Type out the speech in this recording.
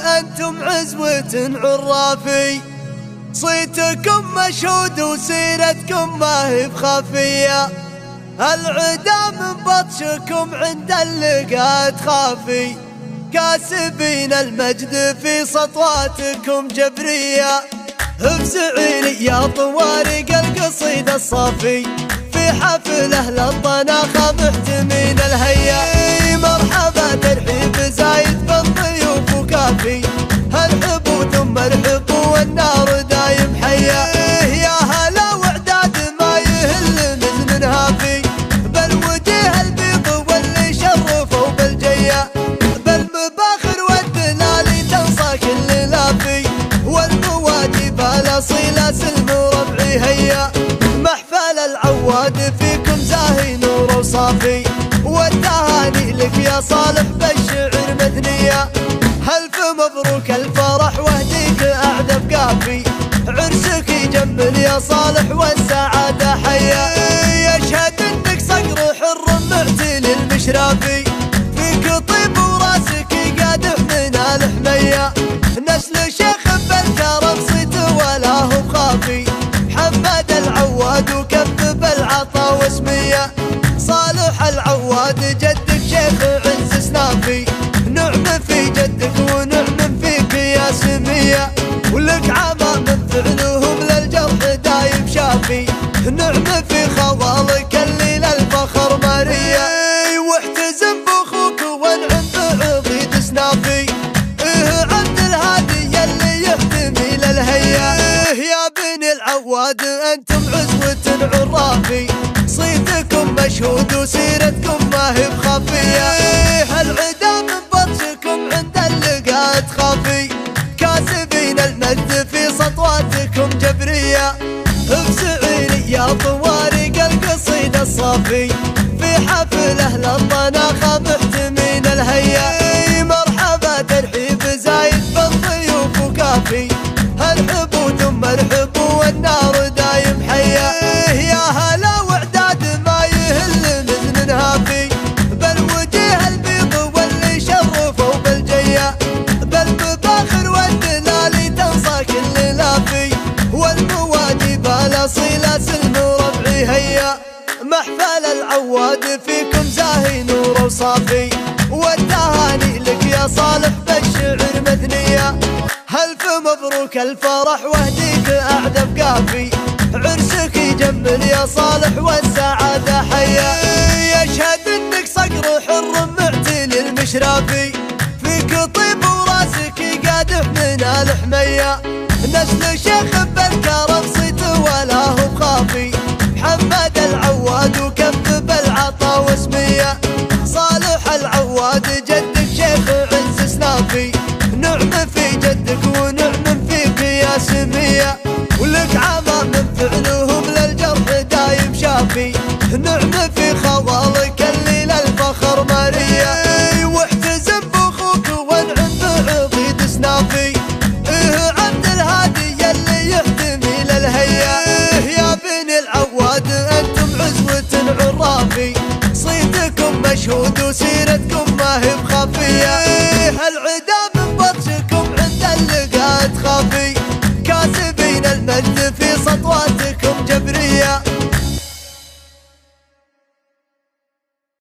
أنتم عزوة عرافي، صيتكم مشهود وسيرتكم ما هي بخافية، العدا من بطشكم عند اللقاء تخافي، كاسبين المجد في سطواتكم جبرية، افزعيني يا طوارق القصيدة الصافي، في حفله للطناخة محتمين الهيا، مرحبا ترحيب زايد بالضيوف وكافي، هرحبوا ثم ارحبوا والنار دايم حيا، يا هلا وعداد ما يهل من هافي، بالوجه البيض واللي شرفوا بالجيا، بالمباخر والدلالي تنصى كل لافي، والمواجب الاصيله سلم ربعي هيا، محفل العواد فيكم زاهي نور وصافي، والتهاني لك يا صالح بالشعر مثنيه، ألف مبروك الفرح واهديك أعذب كافي، عرسك يجمل يا صالح والسعادة حيا، يشهد انك صقر حر معتل المشرافي، فيك طيب وراسك قادح من الحمية، نسل شيخ بالكرم صيت ولا هو خافي، محمد العواد وكذب العطا واسمية، صالح العواد جدك شيخ عز سنافي، نعم في جدك ونعم فيك يا سمية، ولك عما من فعلهم للجرح دايم شافي، نعم في خوالك اللي للفخر مرية، واحتزم باخوك وانعم بعضيد سنافي، عبد الهادي اللي يحتمي للهيا، يا بني العواد انتم عزوة عرافي، صيتكم مشهود وسيرتكم ما هي بخافية، العدا من بطشكم عند اللقاء تخافي، كاسبين المجد في سطواتكم جبرية، افزعيني يا طوارق القصيدة الصافي، في حفله للطناخة محتمين الهيا، مرحبا ترحيب زايد بالضيوف وكافي، هرحبوا ثم ارحبوا والنار دايم حيا، يا هلا وعداد ما يهل من هافي، بالوجه البيض واللي شرفوا بالجيا، بالمباخر والدلالي تنصى كل لافي، والمواجب الاصيله سلم ربعي هيا، محفل العواد فيكم زاهي نور وصافي، والتهاني لك يا صالح بالشعر مثنيه، ألف مبروك الفرح واهديك أعذب كافي، عرسك يجمل يا صالح والسعادة حيا، يشهد انك صقر حر معتل المشرافي، فيك طيب وراسك قادح من الحمية، نسل شيخ بالكرم صيت ولا هو بخافي، محمد العواد وكذب العطا واسمية، صالح العواد جدك شيخ عز سنافي، نعم في جدك ونعم فيك يا سمية، ولك عما من فعلهم للجرح دايم شافي، نعم في خوالك اللي للفخر مرية، واحتزم باخوك وانعم بعضيد سنافي، عبد الهادي اللي يحتمي للهيا، يا بني العواد انتم عزوة عرافي، صيتكم مشهود وسيرتكم ما هي بخافية، العدا من بطشكم عند اللقاء تخافي، كاسبين المجد في سطواتكم جبرية،